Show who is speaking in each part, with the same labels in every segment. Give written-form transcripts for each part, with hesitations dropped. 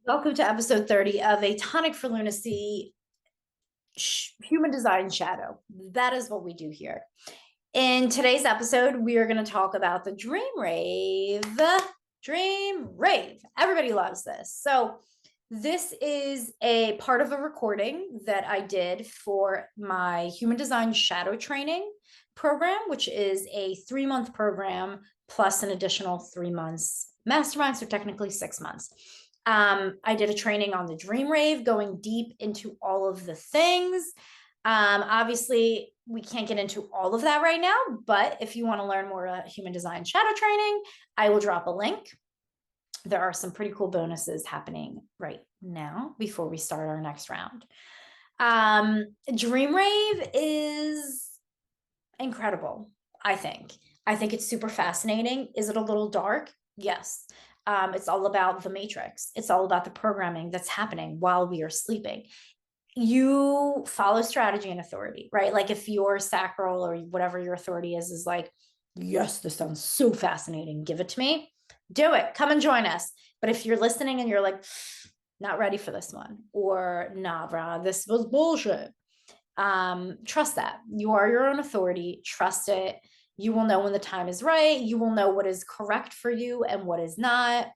Speaker 1: Welcome to episode 30 of a Tonic for Lunacy human design shadow. That is what we do here. In today's episode, we are going to talk about the Dream Rave. Dream Rave. Everybody loves this. So, this is a part of a recording that I did for my human design shadow training program, which is a 3-month program plus an additional 3 months mastermind. So, technically 6 months. I did a training on the Dream Rave, going deep into all of the things. Obviously, we can't get into all of that right now, but if you want to learn more about human design shadow training, I will drop a link. There are some pretty cool bonuses happening right now before we start our next round. Dream Rave is incredible, I think. I think it's super fascinating. Is it a little dark? Yes. It's all about the matrix. It's all about the programming that's happening while we are sleeping. You follow strategy and authority, right? Like if your sacral or whatever your authority is like, yes, this sounds so fascinating. Give it to me. Do it. Come and join us. But if you're listening and you're like, not ready for this one, or nah, brah, this was bullshit. Trust that. You are your own authority. Trust it. You will know when the time is right. You will know what is correct for you and what is not.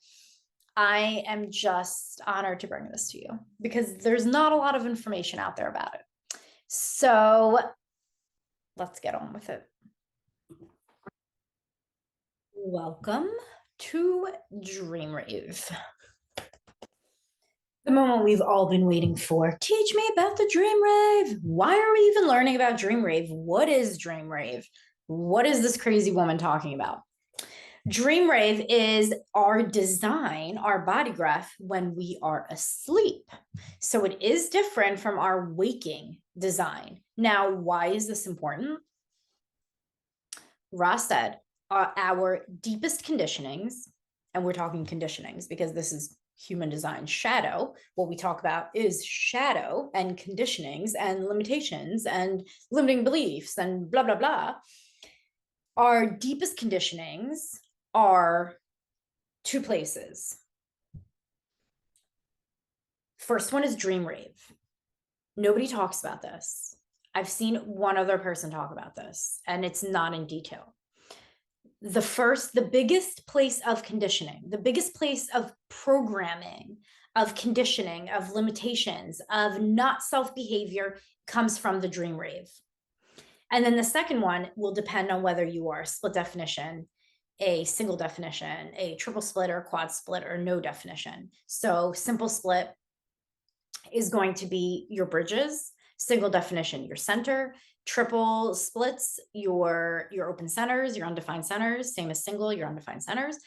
Speaker 1: I am just honored to bring this to you because there's not a lot of information out there about it. So let's get on with it. Welcome to Dream Rave. The moment we've all been waiting for. Teach me about the Dream Rave. Why are we even learning about Dream Rave? What is Dream Rave? What is this crazy woman talking about? Dream Rave is our design, our body graph when we are asleep. So it is different from our waking design. Now, why is this important? Ross said our deepest conditionings, and we're talking conditionings because this is human design shadow. What we talk about is shadow and conditionings and limitations and limiting beliefs and blah, blah, blah. Our deepest conditionings are 2 places. First one is Dream Rave. Nobody talks about this. I've seen one other person talk about this, and it's not in detail. The biggest place of conditioning, the biggest place of programming, of conditioning, of limitations, of not self-behavior comes from the Dream Rave. And then the second one will depend on whether you are split definition, a single definition, a triple split or quad split, or no definition. So simple split is going to be your bridges, single definition, your center, triple splits, your open centers, your undefined centers, same as single, your undefined centers.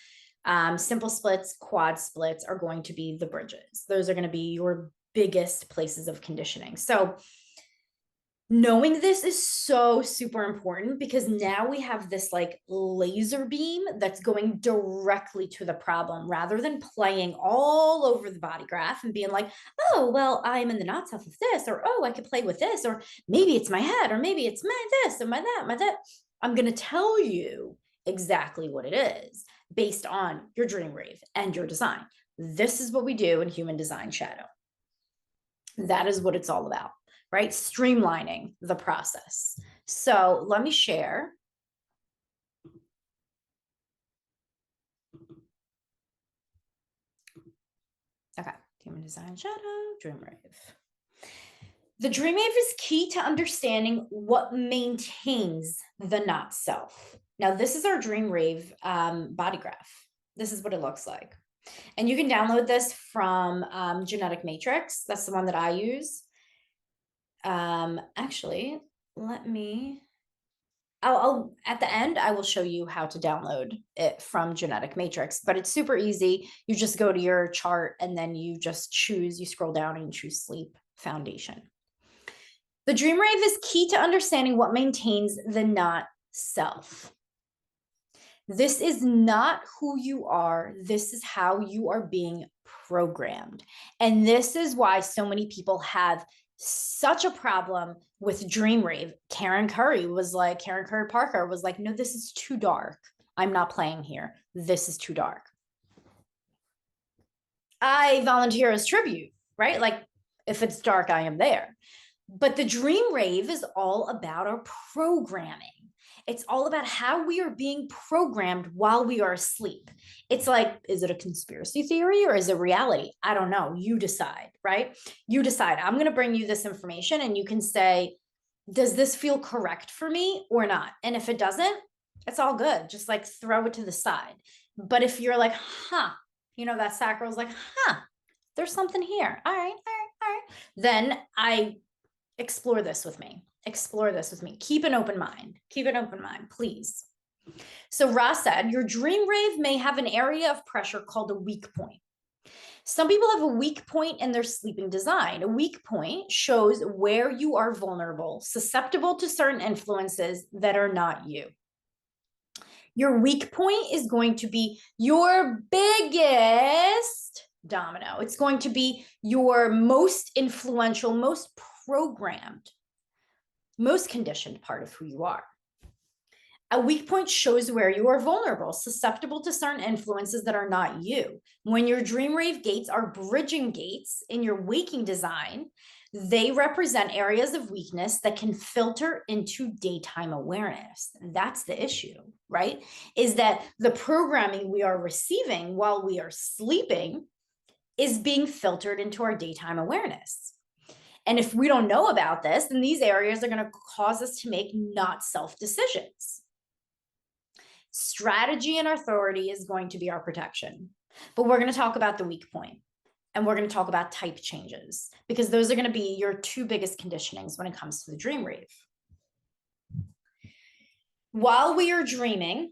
Speaker 1: Simple splits, quad splits are going to be the bridges. Those are going to be your biggest places of conditioning. So knowing this is so super important because now we have this like laser beam that's going directly to the problem rather than playing all over the body graph and being like, oh, well, I'm in the not self of this, or oh, I could play with this, or maybe it's my head, or maybe it's my this, or my that, my that. I'm going to tell you exactly what it is based on your Dream Rave and your design. This is what we do in Human Design Shadow. That is what it's all about. Right? Streamlining the process. So let me share. Okay, Human Design Shadow, Dream Rave. The Dream Rave is key to understanding what maintains the not self. Now, this is our Dream Rave body graph. This is what it looks like. And you can download this from Genetic Matrix. That's the one that I use. Actually, I'll at the end, I will show you how to download it from Genetic Matrix, but it's super easy. You just go to your chart and then you just choose, you scroll down and you choose Sleep Foundation. The Dream Rave is key to understanding what maintains the not self. This is not who you are. This is how you are being programmed. And this is why so many people have such a problem with Dream Rave. Karen Curry Parker was like, no, this is too dark. I'm not playing here. This is too dark. I volunteer as tribute, right? Like if it's dark, I am there. But the Dream Rave is all about our programming. It's all about how we are being programmed while we are asleep. It's like, is it a conspiracy theory or is it reality? I don't know. You decide, right? You decide. I'm going to bring you this information and you can say, does this feel correct for me or not? And if it doesn't, it's all good. Just like throw it to the side. But if you're like, that sacral's like, there's something here. All right. Then I explore this with me. Keep an open mind. Please. So Ra said, your dream rave may have an area of pressure called a weak point. Some people have a weak point in their sleeping design. A weak point shows where you are vulnerable, susceptible to certain influences that are not you. Your weak point is going to be your biggest domino. It's going to be your most influential, most programmed, most conditioned part of who you are. A weak point shows where you are vulnerable, susceptible to certain influences that are not you. When your dream rave gates are bridging gates in your waking design, they represent areas of weakness that can filter into daytime awareness. That's the issue, right? Is that the programming we are receiving while we are sleeping is being filtered into our daytime awareness. And if we don't know about this, then these areas are going to cause us to make not self decisions. Strategy and authority is going to be our protection. But we're going to talk about the weak point, and we're going to talk about type changes, because those are going to be your two biggest conditionings when it comes to the dream rave. While we are dreaming,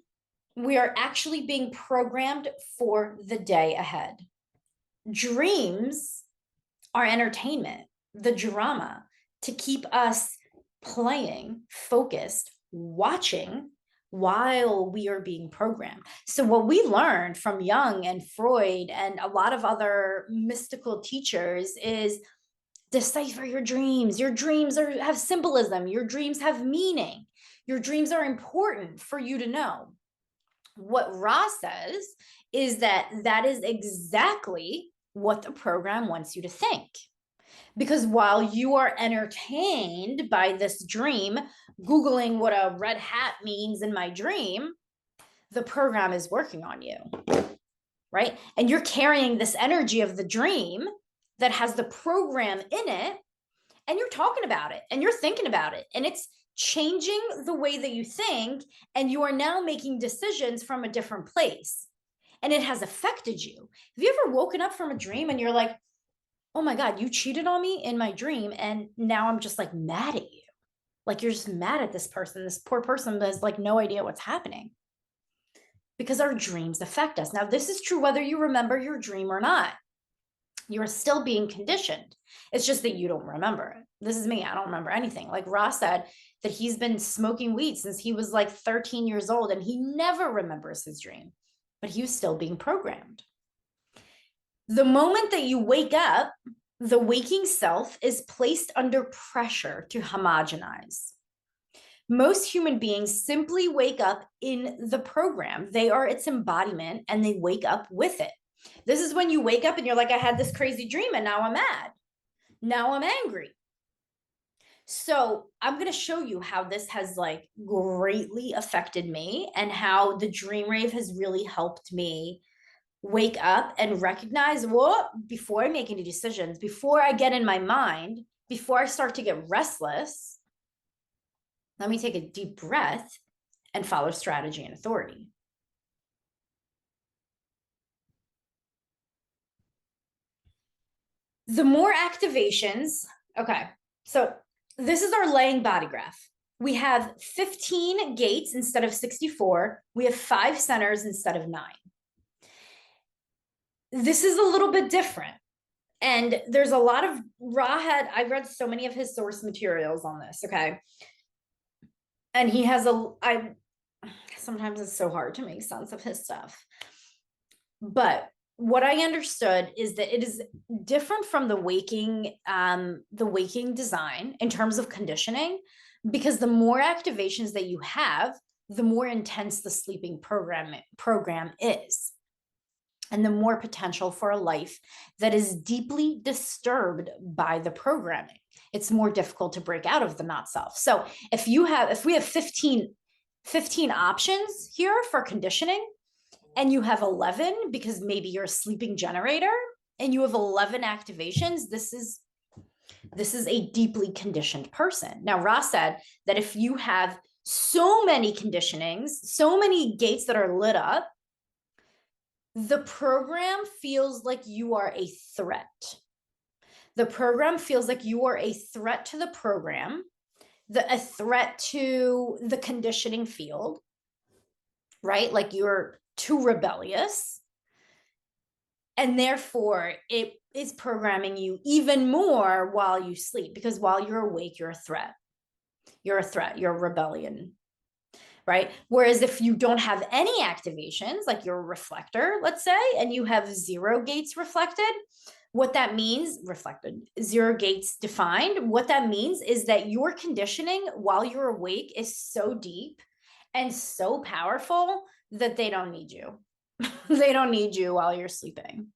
Speaker 1: we are actually being programmed for the day ahead. Dreams are entertainment, the drama, to keep us playing, focused, watching while we are being programmed. So what we learned from Jung and Freud and a lot of other mystical teachers is decipher your dreams. Your dreams have symbolism. Your dreams have meaning. Your dreams are important for you to know. What Ra says is that is exactly what the program wants you to think. Because while you are entertained by this dream, Googling what a red hat means in my dream, the program is working on you, right? And you're carrying this energy of the dream that has the program in it, and you're talking about it and you're thinking about it, and it's changing the way that you think, and you are now making decisions from a different place, and it has affected you. Have you ever woken up from a dream and you're like, oh my God, you cheated on me in my dream, and now I'm just like mad at you. Like you're just mad at this person. This poor person has like no idea what's happening. Because our dreams affect us. Now, this is true whether you remember your dream or not. You're still being conditioned. It's just that you don't remember it. This is me. I don't remember anything. Like Ross said that he's been smoking weed since he was like 13 years old, and he never remembers his dream, but he was still being programmed. The moment that you wake up, the waking self is placed under pressure to homogenize. Most human beings simply wake up in the program. They are its embodiment, and they wake up with it. This is when you wake up and you're like, I had this crazy dream and now I'm mad. Now I'm angry. So I'm going to show you how this has like greatly affected me, and how the dream rave has really helped me wake up and recognize, well, before I make any decisions, before I get in my mind, before I start to get restless, let me take a deep breath and follow strategy and authority. The more activations, okay, so this is our laying body graph. We have 15 gates instead of 64. We have 5 centers instead of 9. This is a little bit different. And there's a lot of I read so many of his source materials on this, okay? And he has sometimes it's so hard to make sense of his stuff. But what I understood is that it is different from the waking design in terms of conditioning, because the more activations that you have, the more intense the sleeping program is. and the more potential for a life that is deeply disturbed by the programming. It's more difficult to break out of the not self. So if we have 15 options here for conditioning, and you have 11 because maybe you're a sleeping generator and you have 11 activations, this is a deeply conditioned person. Now, Ross said that if you have so many conditionings, so many gates that are lit up, the program feels like you are a threat. The program feels like you are a threat to the program, a threat to the conditioning field, right? Like you're too rebellious. And therefore, it is programming you even more while you sleep, because while you're awake, you're a threat. You're a threat. You're a rebellion, right? Whereas if you don't have any activations, like you're a reflector, let's say, and you have 0 gates reflected, what that means, reflected, 0 gates defined, what that means is that your conditioning while you're awake is so deep and so powerful that they don't need you. They don't need you while you're sleeping,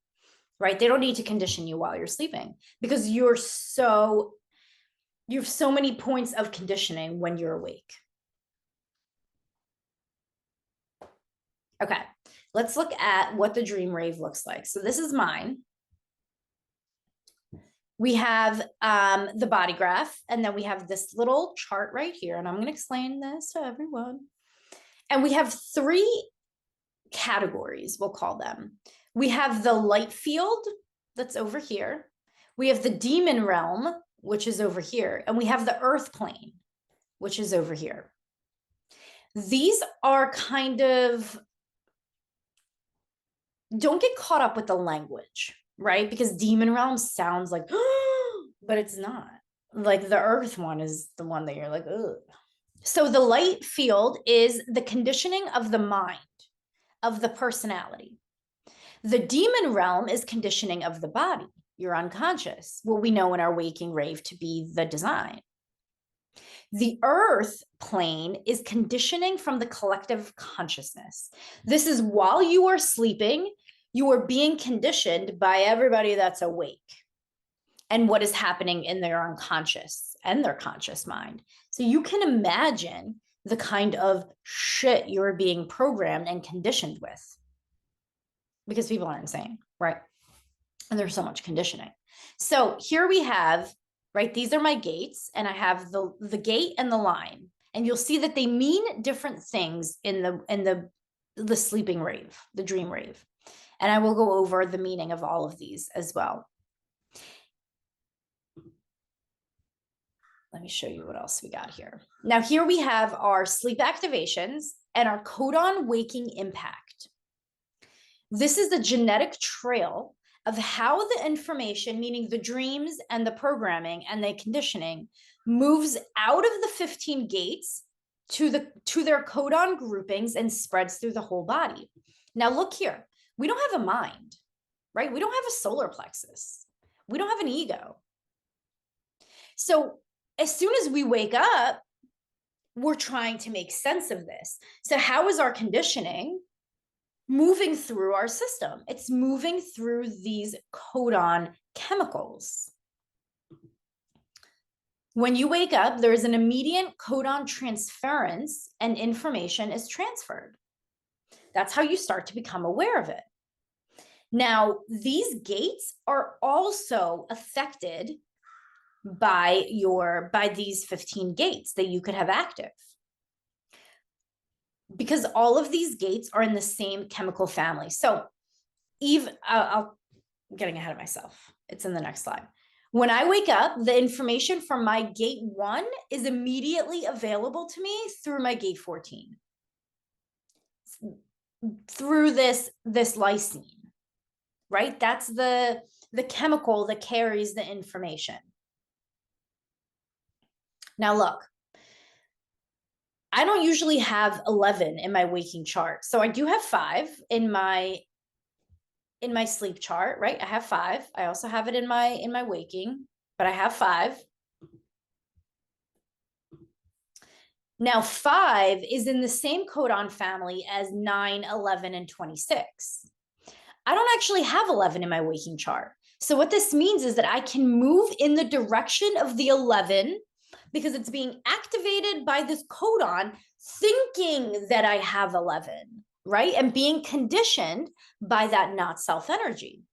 Speaker 1: right? They don't need to condition you while you're sleeping because you have so many points of conditioning when you're awake. Okay, let's look at what the Dream Rave looks like. So this is mine. We have the body graph, and then we have this little chart right here, and I'm going to explain this to everyone. And we have 3 categories, we'll call them. We have the light field that's over here. We have the demon realm, which is over here. And we have the earth plane, which is over here. These are kind of, don't get caught up with the language, right? Because demon realm sounds like, but it's not. Like the earth one is the one that you're like, ugh. So the light field is the conditioning of the mind, of the personality. The demon realm is conditioning of the body, your unconscious, what we know in our waking rave to be the design. The earth plane is conditioning from the collective consciousness. This is while you are sleeping, you are being conditioned by everybody that's awake and what is happening in their unconscious and their conscious mind. So you can imagine the kind of shit you're being programmed and conditioned with, because people are insane, right? And there's so much conditioning. So here we have, right, these are my gates, and I have the gate and the line, and you'll see that they mean different things in the sleeping rave, the dream rave. And I will go over the meaning of all of these as well. Let me show you what else we got here. Now, here we have our sleep activations and our codon waking impact. This is the genetic trail of how the information, meaning the dreams and the programming and the conditioning, moves out of the 15 gates to their codon groupings and spreads through the whole body. Now, look here. We don't have a mind, right? We don't have a solar plexus. We don't have an ego. So as soon as we wake up, we're trying to make sense of this. So how is our conditioning moving through our system? It's moving through these codon chemicals. When you wake up, there's an immediate codon transference and information is transferred. That's how you start to become aware of it. Now, these gates are also affected by these 15 gates that you could have active, because all of these gates are in the same chemical family. So I'm getting ahead of myself. It's in the next slide. When I wake up, the information from my gate 1 is immediately available to me through my gate 14, through this lysine, right? That's the chemical that carries the information. Now look, I don't usually have 11 in my waking chart. So I do have 5 in my sleep chart, right? I have 5. I also have it in my waking, but I have 5. Now 5 is in the same codon family as 9, 11, and 26. I don't actually have 11 in my waking chart. So what this means is that I can move in the direction of the 11 because it's being activated by this codon, thinking that I have 11, right? And being conditioned by that not self energy.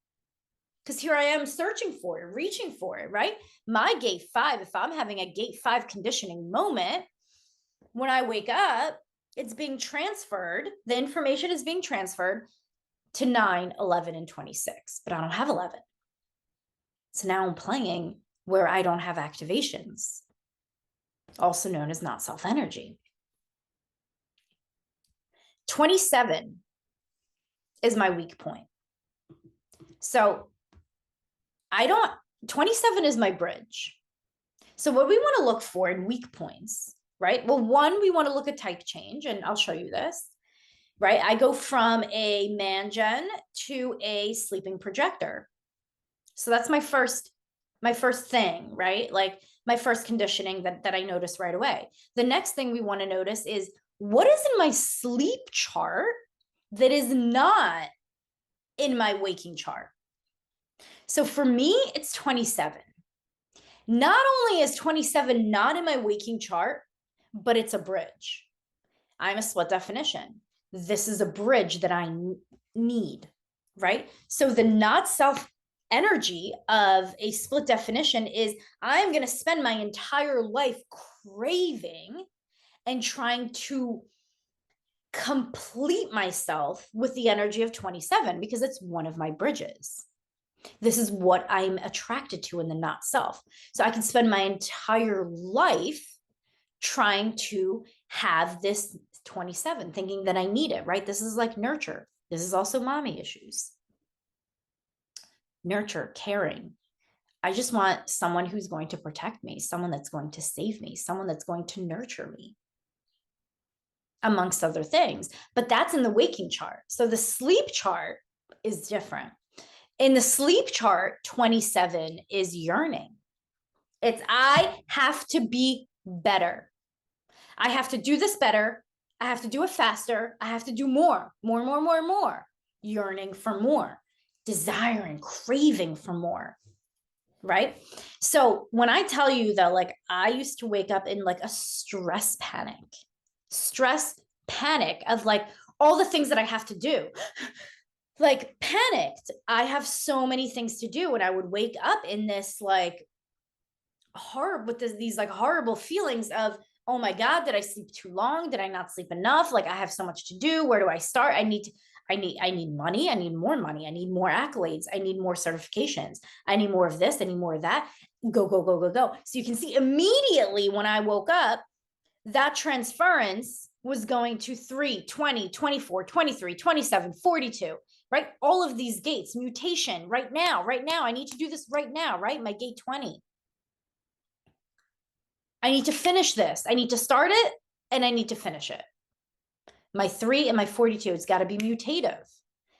Speaker 1: Because here I am searching for it, reaching for it, right? My gate 5, if I'm having a gate 5 conditioning moment, when I wake up, it's being transferred. The information is being transferred to 9, 11, and 26, but I don't have 11. So now I'm playing where I don't have activations, also known as not self energy. 27 is my weak point. So 27 is my bridge. So what we want to look for in weak points, right? Well, one, we want to look at type change, and I'll show you this, right? I go from a man-gen to a sleeping projector. So that's my first thing, right? Like my first conditioning that I notice right away. The next thing we want to notice is what is in my sleep chart that is not in my waking chart. So for me, it's 27. Not only is 27 not in my waking chart, but it's a bridge. I'm a split definition. This is a bridge that I need, right? So the not self energy of a split definition is I'm going to spend my entire life craving and trying to complete myself with the energy of 27 because it's one of my bridges. This is what I'm attracted to in the not self. So I can spend my entire life trying to have this 27, thinking that I need it, right? This is like nurture. This is also mommy issues. Nurture, caring. I just want someone who's going to protect me, someone that's going to save me, someone that's going to nurture me, amongst other things. But that's in the waking chart. So the sleep chart is different. In the sleep chart, 27 is yearning. It's I have to be better. I have to do this better. I have to do it faster. I have to do more. Yearning for more, desiring, craving for more, right? So when I tell you that, like, I used to wake up in like a stress panic of like all the things that I have to do. Like panicked. I have so many things to do. And I would wake up in this like these like horrible feelings of, oh my God, did I sleep too long? Did I not sleep enough? Like I have so much to do. Where do I start? I need money. I need more money. I need more accolades. I need more certifications. I need more of this. I need more of that. Go. So you can see immediately when I woke up, that transference was going to 3, 20, 24, 23, 27, 42, right? All of these gates, mutation right now. I need to do this right now, right? My gate 20. I need to finish this. I need to start it and I need to finish it. My 3 and my 42, it's got to be mutative.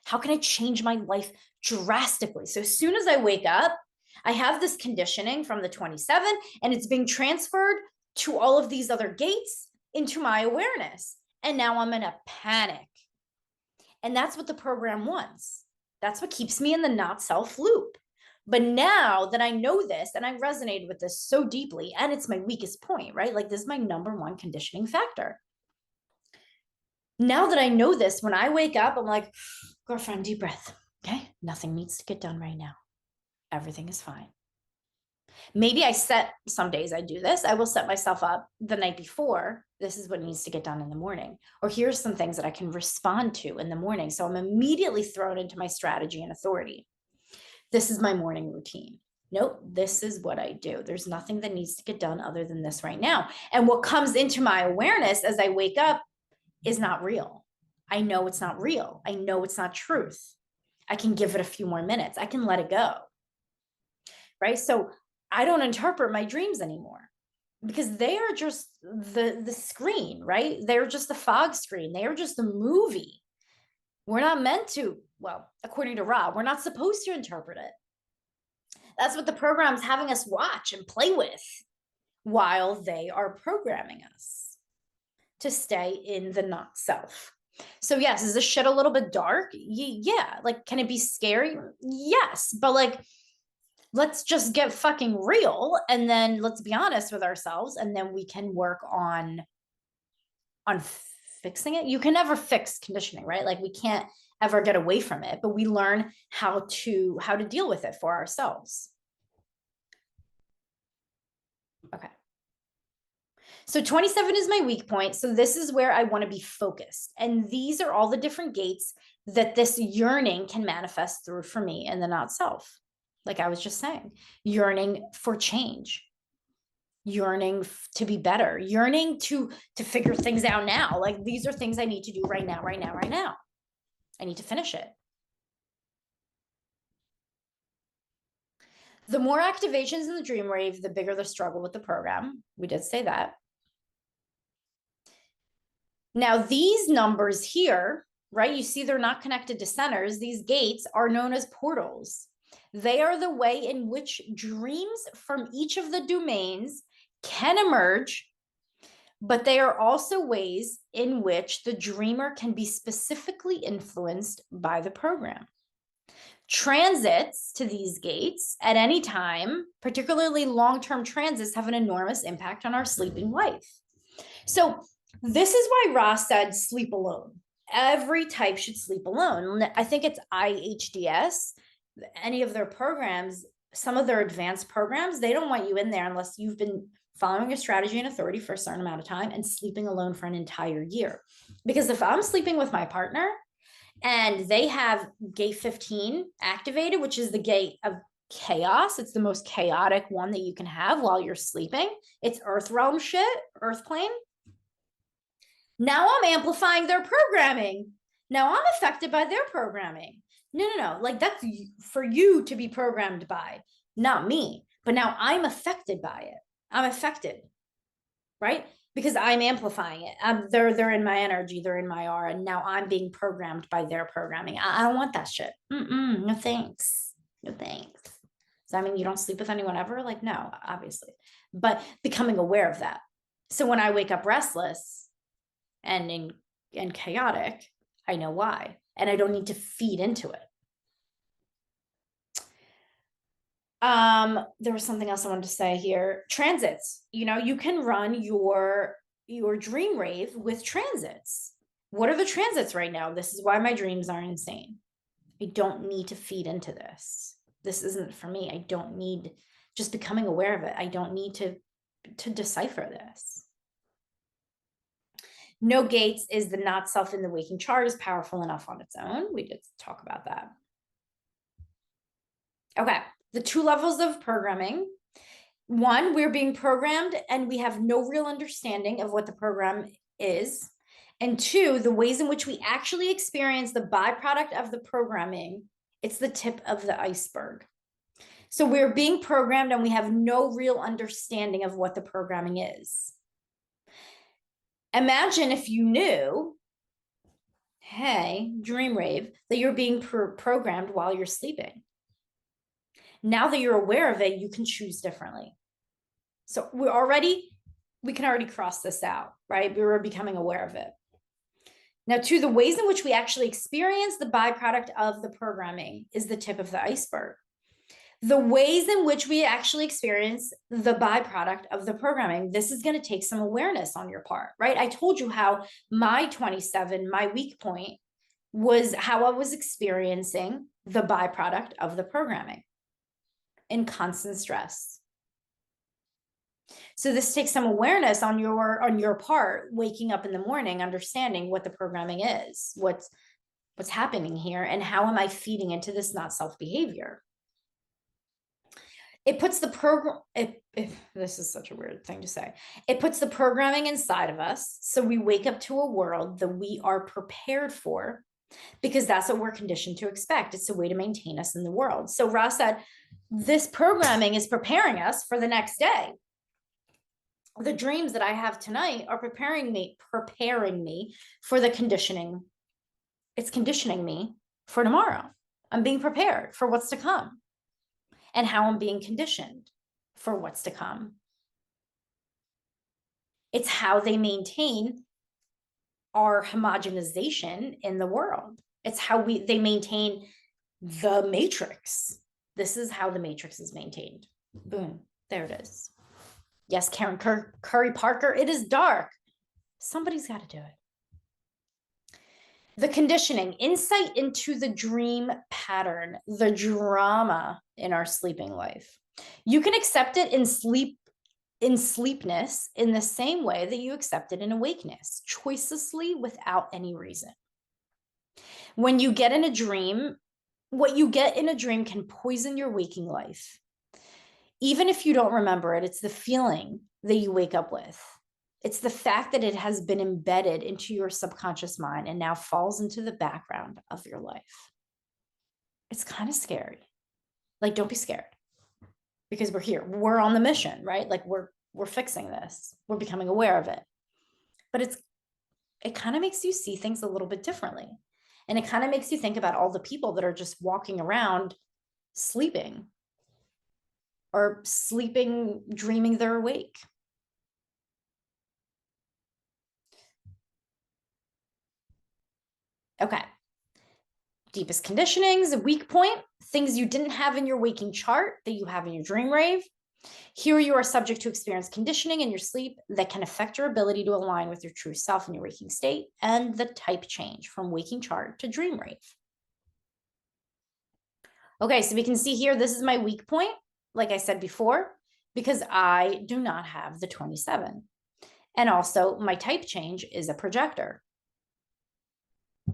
Speaker 1: How can I change my life drastically? So as soon as I wake up, I have this conditioning from the 27 and it's being transferred to all of these other gates into my awareness. And now I'm in a panic. And that's what the program wants. That's what keeps me in the not self loop. But now that I know this and I resonated with this so deeply, and it's my weakest point, right? Like this is my number one conditioning factor. Now that I know this, when I wake up, I'm like, girlfriend, deep breath. Okay. Nothing needs to get done right now. Everything is fine. Maybe some days I do this. I will set myself up the night before. This is what needs to get done in the morning. Or here's some things that I can respond to in the morning. So I'm immediately thrown into my strategy and authority. This is my morning routine. Nope, this is what I do. There's nothing that needs to get done other than this right now. And what comes into my awareness as I wake up is not real. I know it's not real. I know it's not truth. I can give it a few more minutes. I can let it go. Right? So I don't interpret my dreams anymore because they are just the screen, right? They're just the fog screen. They are just a movie. We're not meant to, well, according to Rob, we're not supposed to interpret it. That's what the program's having us watch and play with while they are programming us to stay in the not self. So yes, is this shit a little bit dark? Yeah. Like, can it be scary? Yes. But like, let's just get fucking real, and then let's be honest with ourselves, and then we can work on fixing it. You can never fix conditioning, right? Like, we can't ever get away from it, but we learn how to deal with it for ourselves. Okay. So 27 is my weak point. So this is where I want to be focused. And these are all the different gates that this yearning can manifest through for me in the not self. Like I was just saying, yearning for change, yearning to be better, yearning to figure things out now. Like, these are things I need to do right now, right now, right now. I need to finish it. The more activations in the Dream Rave, the bigger the struggle with the program. We did say that. Now, these numbers here, right? You see they're not connected to centers. These gates are known as portals. They are the way in which dreams from each of the domains can emerge, but they are also ways in which the dreamer can be specifically influenced by the program. Transits to these gates at any time, particularly long-term transits, have an enormous impact on our sleeping life. So this is why Ross said sleep alone. Every type should sleep alone. I think it's IHDS, any of their programs, some of their advanced programs, they don't want you in there unless you've been following a strategy and authority for a certain amount of time and sleeping alone for an entire year. Because if I'm sleeping with my partner and they have gate 15 activated, which is the gate of chaos, it's the most chaotic one that you can have while you're sleeping. It's earth realm shit, earth plane. Now I'm amplifying their programming. Now I'm affected by their programming. No. Like, that's for you to be programmed by, not me. But now I'm affected by it. I'm affected, right? Because I'm amplifying it. They're in my energy. They're in my aura. And now I'm being programmed by their programming. I don't want that shit. No thanks. No thanks. Does that mean you don't sleep with anyone ever? Like, no, obviously. But becoming aware of that. So when I wake up restless and chaotic, I know why. And I don't need to feed into it. There was something else I wanted to say here. Transits. You can run your Dream Rave with transits. What are the transits right now? This is why my dreams are insane. I don't need to feed into this. This isn't for me. I don't need, just becoming aware of it. I don't need to decipher this. No gates is the not self in the waking chart is powerful enough on its own. We did talk about that. Okay. The two levels of programming. One, we're being programmed and we have no real understanding of what the program is. And two, the ways in which we actually experience the byproduct of the programming, it's the tip of the iceberg. So we're being programmed and we have no real understanding of what the programming is. Imagine if you knew, hey, Dream Rave, that you're being programmed while you're sleeping. Now that you're aware of it, you can choose differently. So we can already cross this out, right? We were becoming aware of it. Now, the ways in which we actually experience the byproduct of the programming is the tip of the iceberg. The ways in which we actually experience the byproduct of the programming, this is going to take some awareness on your part, right? I told you how my 27, my weak point, was how I was experiencing the byproduct of the programming in constant stress. So this takes some awareness on your part, waking up in the morning, understanding what the programming is, what's happening here, and how am I feeding into this not self behavior. It puts the program, this is such a weird thing to say, it puts the programming inside of us, so we wake up to a world that we are prepared for, because that's what we're conditioned to expect. It's a way to maintain us in the world. So Ross said, this programming is preparing us for the next day. The dreams that I have tonight are preparing me for the conditioning. It's conditioning me for tomorrow. I'm being prepared for what's to come and how I'm being conditioned for what's to come. It's how they maintain our homogenization in the world. It's how they maintain the matrix. This is how the matrix is maintained. Boom, there it is. Yes, Karen Curry Parker, it is dark. Somebody's got to do it. The conditioning, insight into the dream pattern, the drama in our sleeping life. You can accept it in sleepness in the same way that you accept it in awakeness, choicelessly without any reason. When you get in a dream, what you get in a dream can poison your waking life. Even if you don't remember it, it's the feeling that you wake up with. It's the fact that it has been embedded into your subconscious mind and now falls into the background of your life. It's kind of scary. Like, don't be scared, because we're here. We're on the mission, right? Like we're fixing this. We're becoming aware of it. But it kind of makes you see things a little bit differently. And it kind of makes you think about all the people that are just walking around sleeping, or sleeping, dreaming they're awake. Okay. Deepest conditionings, a weak point, things you didn't have in your waking chart that you have in your dream rave. Here you are subject to experience conditioning in your sleep that can affect your ability to align with your true self in your waking state, and the type change from waking chart to dream rave. Okay, so we can see here, this is my weak point, like I said before, because I do not have the 27. And also my type change is a projector.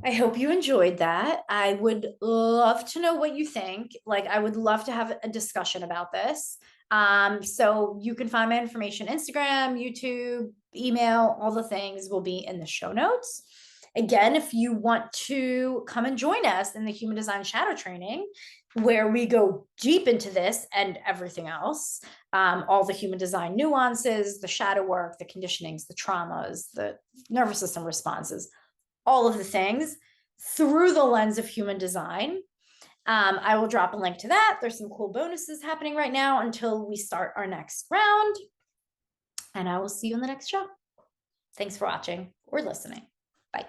Speaker 1: I hope you enjoyed that. I would love to know what you think. Like, I would love to have a discussion about this. So you can find my information, Instagram, YouTube, email, all the things will be in the show notes. Again, if you want to come and join us in the Human Design Shadow Training, where we go deep into this and everything else, all the human design nuances, the shadow work, the conditionings, the traumas, the nervous system responses, all of the things through the lens of human design. I will drop a link to that. There's some cool bonuses happening right now until we start our next round. And I will see you in the next show. Thanks for watching or listening. Bye.